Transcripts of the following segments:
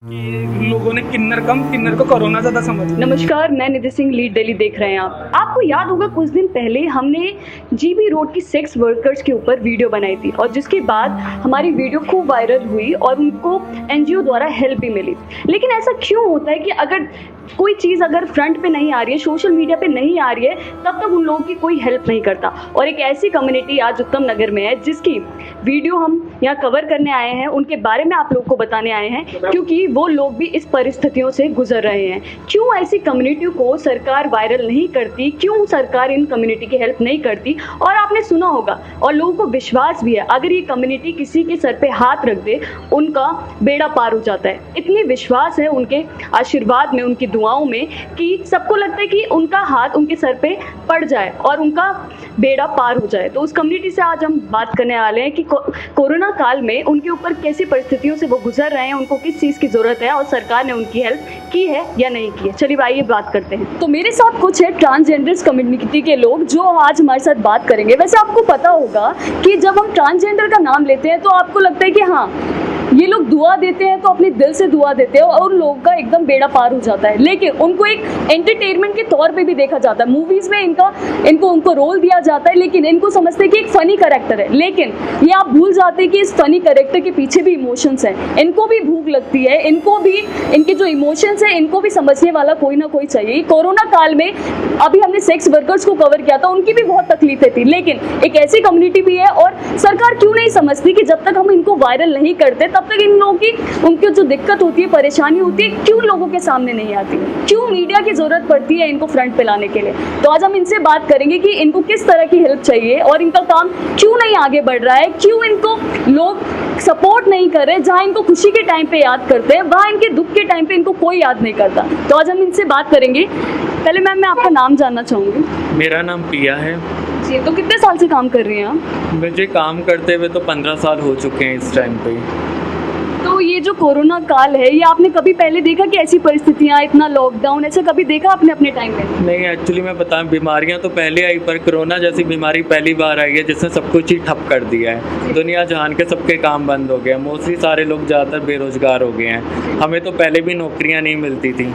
कि लोगों ने किन्नर को कोरोना ज्यादा समझ लिया। नमस्कार, मैं निधि सिंह, लीड दिल्ली देख रहे हैं आप। आपको याद होगा कुछ दिन पहले हमने जीबी रोड की सेक्स वर्कर्स के ऊपर वीडियो बनाई थी और जिसके बाद हमारी वीडियो खूब वायरल हुई और उनको एनजीओ द्वारा हेल्प भी मिली। लेकिन ऐसा क्यों होता है कि अगर कोई चीज़ अगर फ्रंट पे नहीं आ रही है, सोशल मीडिया पे नहीं आ रही है, तब तक उन लोगों की कोई हेल्प नहीं करता। और एक ऐसी कम्युनिटी आज उत्तम नगर में है जिसकी वीडियो हम यहाँ कवर करने आए हैं, उनके बारे में आप लोगों को बताने आए हैं, क्योंकि वो लोग भी इस परिस्थितियों से गुजर रहे हैं। क्यों ऐसी कम्युनिटी को सरकार वायरल नहीं करती, क्यों सरकार इन कम्युनिटी की हेल्प नहीं करती? और आपने सुना होगा और लोगों को विश्वास भी है, अगर ये कम्युनिटी किसी के सर पे हाथ रख दे उनका बेड़ा पार हो जाता है। इतनी विश्वास है उनके आशीर्वाद में, उनकी दुआओं में, कि सबको लगता है कि उनका हाथ उनके सर पे पड़ जाए और उनका बेड़ा पार हो जाए। तो उस कम्युनिटी से आज हम बात करने वाले हैं कि कोरोना काल में उनके ऊपर कैसी परिस्थितियों से वो गुजर रहे हैं, उनको किस चीज़ की ज़रूरत है और सरकार ने उनकी हेल्प की है या नहीं की है। चलिए आइए बात करते हैं। तो मेरे साथ कुछ है ट्रांसजेंडर्स कम्युनिटी के लोग जो आज हमारे साथ बात करेंगे। वैसे आपको पता होगा कि जब हम ट्रांसजेंडर का नाम लेते हैं तो आपको लगता है कि हाँ, ये लोग दुआ देते हैं तो अपने दिल से दुआ देते हैं और उन लोगों का एकदम बेड़ा पार हो जाता है। लेकिन उनको एक एंटरटेनमेंट के तौर पे भी देखा जाता है, मूवीज में इनको रोल दिया जाता है, लेकिन इनको समझते हैं कि एक फनी कैरेक्टर है। लेकिन ये आप भूल जाते हैं कि इस फनी कैरेक्टर के पीछे भी इमोशंस हैं, इनको भी भूख लगती है, इनको भी इनके जो इमोशंस हैं इनको भी समझने वाला कोई ना कोई चाहिए। कोरोना काल में अभी हमने सेक्स वर्कर्स को कवर किया था, उनकी भी बहुत तकलीफें थी, लेकिन एक ऐसी कम्युनिटी भी है और सरकार क्यों नहीं समझती कि जब तक हम इनको वायरल नहीं करते तब तक इन लोगों की उनकी जो दिक्कत होती है, परेशानी होती है, क्यों लोगों के सामने नहीं आती, क्यों मीडिया की जरूरत पड़ती है इनको फ्रंट पे लाने के लिए। तो आज हम इनसे बात करेंगे कि इनको किस तरह की हेल्प चाहिए और इनका काम क्यों नहीं आगे बढ़ रहा है, क्यों इनको लोग सपोर्ट नहीं कर रहे। जहाँ इनको खुशी के टाइम पे याद करते हैं वहाँ इनके दुख के टाइम पे इनको कोई याद नहीं करता। तो आज हम इनसे बात करेंगे। पहले मैम, मैं आपका नाम जानना चाहूँगी। मेरा नाम पिया है जी, तो कितने साल से काम कर रही हैं आप? मुझे काम करते हुए तो 15 साल हो चुके हैं इस टाइम पे। तो ये जो कोरोना काल है, ये आपने कभी पहले देखा कि ऐसी परिस्थितियाँ, इतना लॉकडाउन, ऐसा कभी देखा आपने अपने टाइम पे? नहीं, एक्चुअली मैं बताऊं, बीमारियां तो पहले आई पर कोरोना जैसी बीमारी पहली बार आई है जिसने सब कुछ ही ठप कर दिया है। दुनिया जहान के सबके काम बंद हो गए, मोस्टली सारे लोग ज़्यादातर बेरोजगार हो गए हैं। हमें तो पहले भी नौकरियाँ नहीं मिलती थी,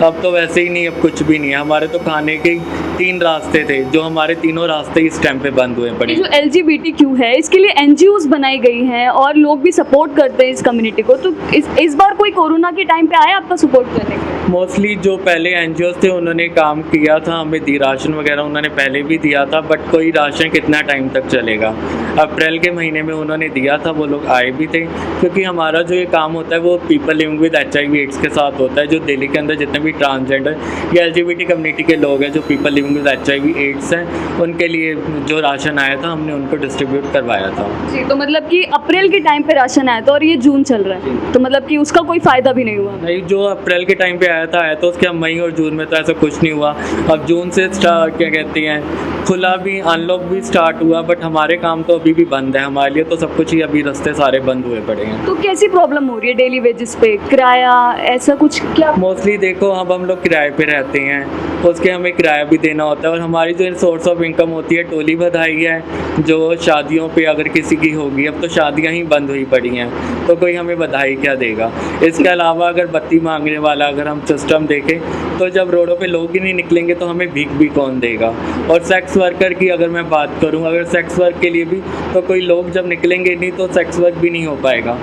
अब तो वैसे ही नहीं, अब कुछ भी नहीं है। हमारे तो खाने के 3 रास्ते थे, जो हमारे तीनों रास्ते इस टाइम पे बंद हुए पड़े। जो LGBTQ है, इसके लिए NGOs बनाई गई हैं और लोग भी सपोर्ट करते हैं इस कम्युनिटी को। तो इस बार कोई कोरोना के टाइम पे आया आपका सपोर्ट करने के लिए? मोस्टली जो पहले NGOs थे उन्होंने काम किया था, हमें दी राशन वगैरह उन्होंने पहले भी दिया था, बट कोई राशन कितना टाइम तक चलेगा। अप्रैल के महीने में उन्होंने दिया था, वो लोग आए भी थे, क्योंकि हमारा जो ये काम होता है वो पीपल लिविंग विद HIV/AIDS के साथ होता है। जो दिल्ली के अंदर जितने भी ट्रांसजेंडर या LGBT कम्युनिटी के लोग हैं जो पीपल लिविंग विद HIV/AIDS हैं, उनके लिए जो राशन आया था हमने उनको डिस्ट्रीब्यूट करवाया था। जी, तो मतलब कि अप्रैल के टाइम पे राशन आया था और ये जून चल रहा है, तो मतलब कि उसका कोई फ़ायदा भी नहीं हुआ? नहीं, जो अप्रैल के टाइम पे आया था उसके अब मई और जून में तो ऐसा कुछ नहीं हुआ। अब जून से क्या कहते हैं, खुला भी, अनलॉक भी स्टार्ट हुआ, बट हमारे काम तो अभी भी बंद है। हमारे लिए तो सब कुछ ही अभी रास्ते सारे बंद हुए पड़े हैं। तो कैसी प्रॉब्लम हो रही है डेली वेजेस पे, किराया, ऐसा कुछ क्या? मोस्टली देखो, अब हम लोग किराए पे रहते हैं, उसके हमें किराया भी देना होता है, और हमारी जो सोर्स ऑफ इनकम होती है टोली बधाई है, जो शादियों पे अगर किसी की होगी, अब तो शादियां ही बंद हुई पड़ी हैं, तो कोई हमें बधाई क्या देगा। इसके अलावा अगर बत्ती मांगने वाला अगर हम सिस्टम देखें तो जब रोडों पे लोग ही नहीं निकलेंगे तो हमें भीख भी कौन देगा। और सेक्स वर्कर की अगर मैं बात करूं, अगर सेक्स वर्क के लिए भी तो कोई लोग जब निकलेंगे नहीं तो सेक्स वर्क भी नहीं हो पाएगा।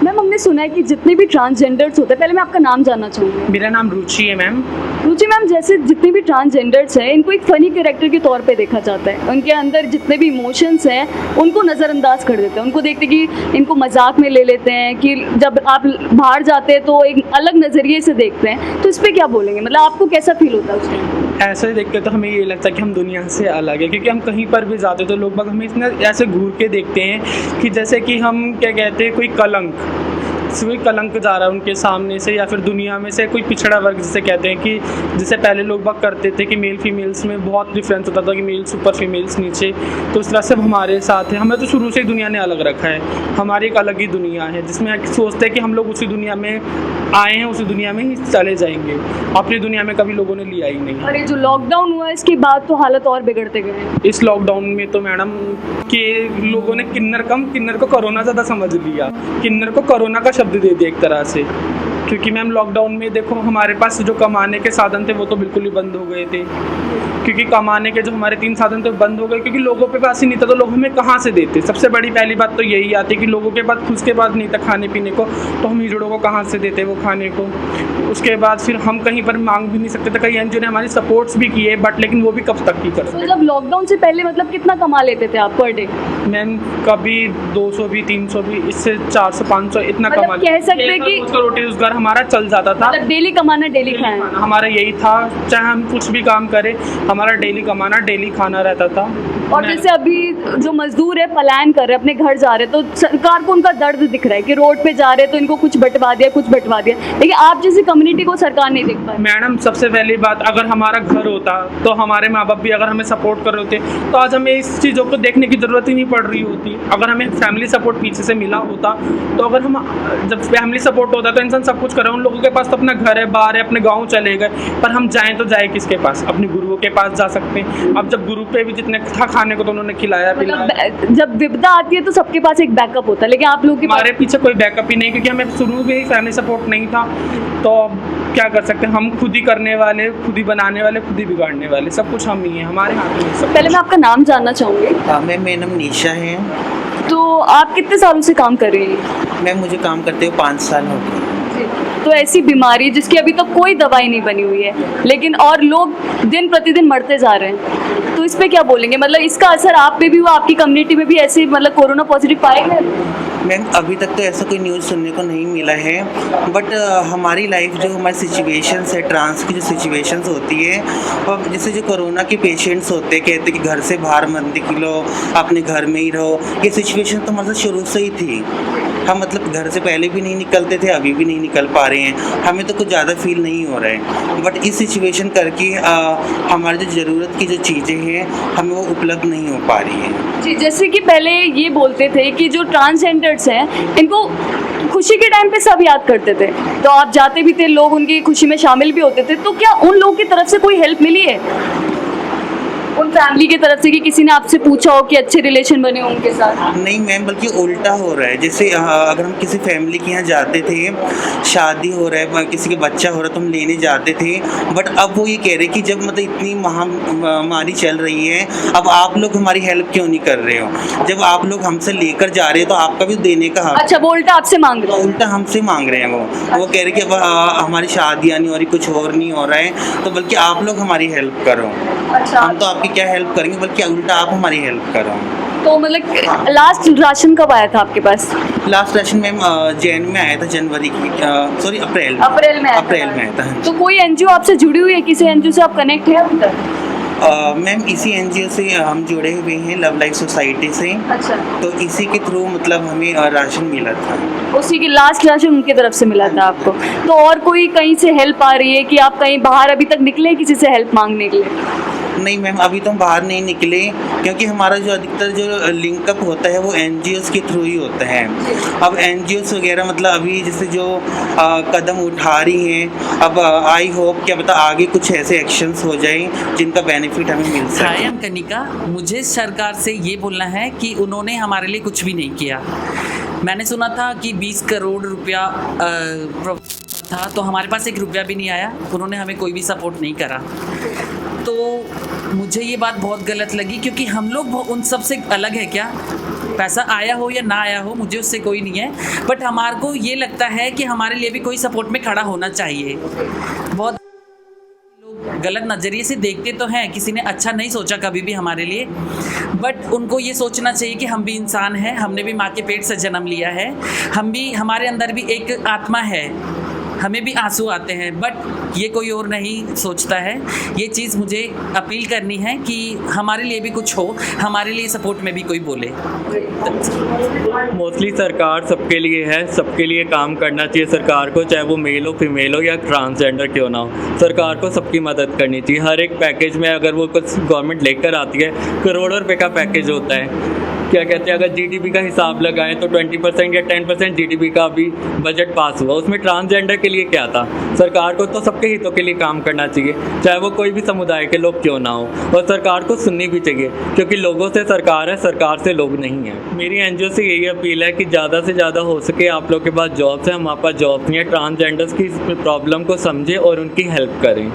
मैम, हमने सुना है कि जितने भी ट्रांसजेंडर्स होते हैं, पहले मैं आपका नाम जानना चाहूँगी। मेरा नाम रुचि है मैम। रुचि मैम, जैसे जितने भी ट्रांसजेंडर्स हैं इनको एक फ़नी कैरेक्टर के तौर पे देखा जाता है, उनके अंदर जितने भी इमोशंस हैं उनको नज़रअंदाज कर देते हैं, उनको देखते कि इनको मजाक में ले लेते हैं, कि जब आप बाहर जाते हैं तो एक अलग नज़रिए से देखते हैं। तो इस पर क्या बोलेंगे, मतलब आपको कैसा फील होता है उस टाइम? ऐसे देख के तो हमें ये लगता है कि हम दुनिया से अलग है, क्योंकि हम कहीं पर भी जाते तो लोग बाग हमें इतना ऐसे घूर के देखते हैं कि जैसे कि हम क्या कहते हैं, कोई कलंक जा रहा है उनके सामने से, या फिर दुनिया में से कोई पिछड़ा वर्ग जिसे कहते हैं, कि जैसे पहले लोग बाग करते थे कि मेल फीमेल्स में बहुत डिफरेंस होता था कि मेल्स ऊपर फीमेल्स नीचे। तो इस तरह से हमारे साथ है, हमें तो शुरू से ही दुनिया ने अलग रखा है। हमारी एक अलग ही दुनिया है जिसमें सोचते हैं कि हम लोग उसी दुनिया में आए हैं, उसी दुनिया में ही चले जाएंगे। अपनी दुनिया में कभी लोगों ने लिया ही नहीं। और ये जो लॉकडाउन हुआ इसके बाद तो हालत और बिगड़ते गए हैं। इस लॉकडाउन में तो मैडम कि लोगों ने किन्नर को कोरोना ज़्यादा समझ लिया, किन्नर को कोरोना का शब्द दे दिया एक तरह से। क्योंकि मैम लॉकडाउन में देखो हमारे पास जो कमाने के साधन थे वो तो बिल्कुल ही बंद हो गए थे, क्योंकि कमाने के जो हमारे 3 साधन थे बंद हो गए, क्योंकि लोगों के पास ही नहीं था तो लोग हमें कहाँ से देते। सबसे बड़ी पहली बात तो यही आती है कि लोगों के पास खुद के पास नहीं था खाने पीने को, तो हम हिजड़ों को कहाँ से देते वो खाने को। उसके बाद फिर हम कहीं पर मांग भी नहीं सकते थे, कई एनजीओ ने हमारी सपोर्ट्स भी किए बट लेकिन वो भी कब तक ही कर तो सकते। जब लॉकडाउन से पहले मतलब कितना कमा लेते थे आप पर डे? मैम कभी 200 भी 300 भी, इससे 400 500 इतना मतलब कमा कह सकते हैं कि उसका रोटी रोजगार हमारा चल जाता था। मतलब डेली कमाना डेली खाना। हमारा यही था, चाहे हम कुछ भी काम करें हमारा डेली कमाना डेली खाना रहता था। और जैसे अभी जो मजदूर है पलायन कर रहे हैं, अपने घर जा रहे हैं, तो सरकार को उनका दर्द दिख रहा है कि रोड पे जा रहे हैं तो इनको कुछ बंटवा दिया कुछ बंटवा दिया, लेकिन आप जैसी कम्युनिटी को सरकार नहीं देख पाई। मैडम सबसे पहली बात, अगर हमारा घर होता तो हमारे माँ बाप भी अगर हमें सपोर्ट कर रहे होते तो आज हमें इस चीज़ों को देखने की ज़रूरत ही नहीं पड़ रही होती। अगर हमें फैमिली सपोर्ट पीछे से मिला होता तो अगर हम जब फैमिली सपोर्ट होता तो इंसान सब कुछ करे। उन लोगों के पास तो अपना घर है, बाहर है, अपने गाँव चले गए, पर हम जाएँ तो जाए किसके पास? अपने गुरुओं के पास जा सकते हैं। अब जब गुरु पे भी जितने था खाने को तो उन्होंने खिलाया पिलाया। मतलब जब विपदा आती है तो सबके पास एक बैकअप होता है, लेकिन आप लोगों के पास हमारे पीछे कोई बैकअप ही नहीं, क्योंकि हमें शुरू में ही फैमिली सपोर्ट नहीं था। तो क्या कर सकते हैं, हम खुद ही करने वाले, खुद ही बनाने वाले, खुद ही बिगाड़ने वाले, सब कुछ हम ही हैं, हमारे हाथ में सब। पहले मैं आपका नाम जानना चाहूँगी। मेरा नाम निशा है। तो आप कितने सालों से काम कर रही हैं? मैम मुझे काम करते हुए 5 साल हो गए। तो ऐसी बीमारी जिसकी अभी तक कोई दवाई नहीं बनी हुई है, लेकिन और लोग दिन प्रतिदिन मरते जा रहे हैं, तो इस पे क्या बोलेंगे? मतलब इसका असर आप पे भी हुआ, आपकी कम्युनिटी में भी ऐसे मतलब कोरोना पॉजिटिव पाए गए? मैम अभी तक तो ऐसा कोई न्यूज़ सुनने को नहीं मिला है, बट हमारी लाइफ जो हमारी सिचुएशंस है, ट्रांस की जो सिचुएशंस होती है, और जैसे जो कोरोना के पेशेंट्स होते हैं, कहते हैं कि घर से बाहर मत निकलो, अपने घर में ही रहो, ये सिचुएशन तो हमारे साथ शुरू से ही थी। हम मतलब घर से पहले भी नहीं निकलते थे, अभी भी नहीं निकल पा रहे हैं, हमें तो कुछ ज़्यादा फील नहीं हो रहा है। बट इस सिचुएशन करके हमारी जो ज़रूरत की जो चीज़ें हैं हमें वो उपलब्ध नहीं हो पा रही हैं। जी, जैसे कि पहले ये बोलते थे कि जो ट्रांसजेंडर्स हैं इनको खुशी के टाइम पे सब याद करते थे, तो आप जाते भी थे, लोग उनकी खुशी में शामिल भी होते थे, तो क्या उन लोगों की तरफ से कोई हेल्प मिली है उन फैमिली की तरफ से कि किसी ने आपसे पूछा हो कि अच्छे रिलेशन बने हो उनके साथ? नहीं मैम, बल्कि उल्टा हो रहा है। जैसे अगर हम किसी फैमिली के यहाँ जाते थे, शादी हो रहा है, किसी के बच्चा हो रहा है तो हम लेने जाते थे, बट अब वो ये कह रहे कि जब मतलब इतनी महामारी चल रही है, अब आप लोग हमारी हेल्प क्यों नहीं कर रहे हो? जब आप लोग हमसे लेकर जा रहे हो तो आपका भी देने का हक। अच्छा, वो उल्टा आपसे मांग रहे हैं? उल्टा हमसे मांग रहे हैं वो कह रहे कि अब हमारी शादियाँ नहीं हो रही, कुछ और नहीं हो रहा है, तो बल्कि आप लोग हमारी हेल्प करो। अच्छा, हम तो आपकी क्या हेल्प करेंगे, बल्कि उल्टा आप हमारी हेल्प करो। तो मतलब लास्ट राशन कब आया था आपके पास? लास्ट राशन मैम जैन में आया था, जनवरी की, सॉरी अप्रैल में आया था। हाँ। तो कोई एनजीओ आपसे जुड़ी हुई है, किसी एनजीओ से आप कनेक्ट है अभी तक? मैम इसी एनजीओ से हम जुड़े हुए हैं, लव लाइफ सोसाइटी से। अच्छा, तो इसी के थ्रू मतलब हमें राशन मिला था। उसी की लास्ट राशन उनकी तरफ से मिला था आपको। तो और कोई कहीं से हेल्प आ रही है कि आप कहीं बाहर अभी तक निकले किसी से हेल्प मांगने के लिए? नहीं मैम, अभी तो हम बाहर नहीं निकले, क्योंकि हमारा जो अधिकतर जो लिंकअप होता है वो एनजीओस के थ्रू ही होता है। अब एनजीओस वगैरह मतलब अभी जैसे जो कदम उठा रही हैं, अब आई होप क्या पता आगे कुछ ऐसे एक्शंस हो जाए जिनका बेनिफिट हमें मिल सके। हाय, I'm कनिका। मुझे सरकार से ये बोलना है कि उन्होंने हमारे लिए कुछ भी नहीं किया। मैंने सुना था कि 20 करोड़ रुपया था, तो हमारे पास 1 रुपया भी नहीं आया, उन्होंने हमें कोई भी सपोर्ट नहीं करा। तो मुझे ये बात बहुत गलत लगी, क्योंकि हम लोग उन सब से अलग है क्या? पैसा आया हो या ना आया हो मुझे उससे कोई नहीं है, बट हमारे को ये लगता है कि हमारे लिए भी कोई सपोर्ट में खड़ा होना चाहिए। बहुत लोग गलत नज़रिए से देखते तो हैं, किसी ने अच्छा नहीं सोचा कभी भी हमारे लिए, बट उनको ये सोचना चाहिए कि हम भी इंसान हैं, हमने भी माँ के पेट से जन्म लिया है, हम भी, हमारे अंदर भी एक आत्मा है, हमें भी आंसू आते हैं, बट ये कोई और नहीं सोचता है। ये चीज़ मुझे अपील करनी है कि हमारे लिए भी कुछ हो, हमारे लिए सपोर्ट में भी कोई बोले। मोस्टली सरकार सबके लिए है, सबके लिए काम करना चाहिए सरकार को, चाहे वो मेल हो, फीमेल हो या ट्रांसजेंडर क्यों ना हो। सरकार को सबकी मदद करनी चाहिए। हर एक पैकेज में अगर वो कुछ गवर्नमेंट लेकर आती है, करोड़ों रुपए का पैकेज होता है, क्या कहते हैं, अगर जीडीपी का हिसाब लगाएं तो 20% या 10% जीडीपी का भी बजट पास हुआ। उसमें ट्रांसजेंडर के लिए क्या था? सरकार को तो सबके हितों के लिए काम करना चाहिए, चाहे वो कोई भी समुदाय के लोग क्यों ना हो, और सरकार को सुननी भी चाहिए, क्योंकि लोगों से सरकार है, सरकार से लोग नहीं है। मेरी एनजीओ से यही अपील है कि ज़्यादा से ज़्यादा हो सके आप लोग के पास जॉब्स है, हमारे पास जॉब्स नहीं है, ट्रांसजेंडर्स की प्रॉब्लम को समझें और उनकी हेल्प करें,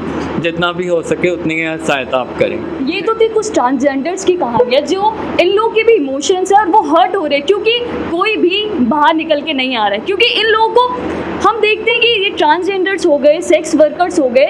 जितना भी हो सके उतनी सहायता आप करें। ये तो थी कुछ ट्रांसजेंडर्स की कहानियाँ जो इन लोगों के भी इमोशंस है और वो हर्ट हो रहे हैं, क्योंकि कोई भी बाहर निकल के नहीं आ रहा है। क्योंकि इन लोगों को हम देखते हैं कि ये ट्रांसजेंडर्स हो गए, सेक्स वर्कर्स हो गए,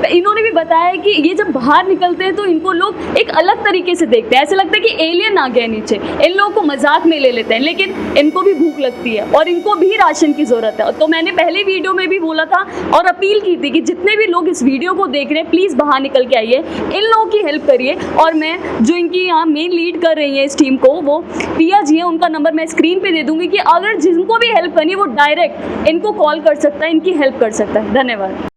इन्होंने भी बताया कि ये जब बाहर निकलते हैं तो इनको लोग एक अलग तरीके से देखते हैं, ऐसे लगता है कि एलियन आ गए नीचे। इन लोगों को मजाक में ले लेते हैं, लेकिन इनको भी भूख लगती है और इनको भी राशन की ज़रूरत है। तो मैंने पहले वीडियो में भी बोला था और अपील की थी कि जितने भी लोग इस वीडियो को देख रहे हैं प्लीज़ बाहर निकल के आइए, इन लोगों की हेल्प करिए। और मैं जो इनकी यहाँ मेन लीड कर रही है इस टीम को, वो पिया जी हैं, उनका नंबर मैं स्क्रीन पे दे दूंगी कि अगर जिनको भी हेल्प करनी है वो डायरेक्ट इनको कॉल कर सकता है, इनकी हेल्प कर सकता है। धन्यवाद।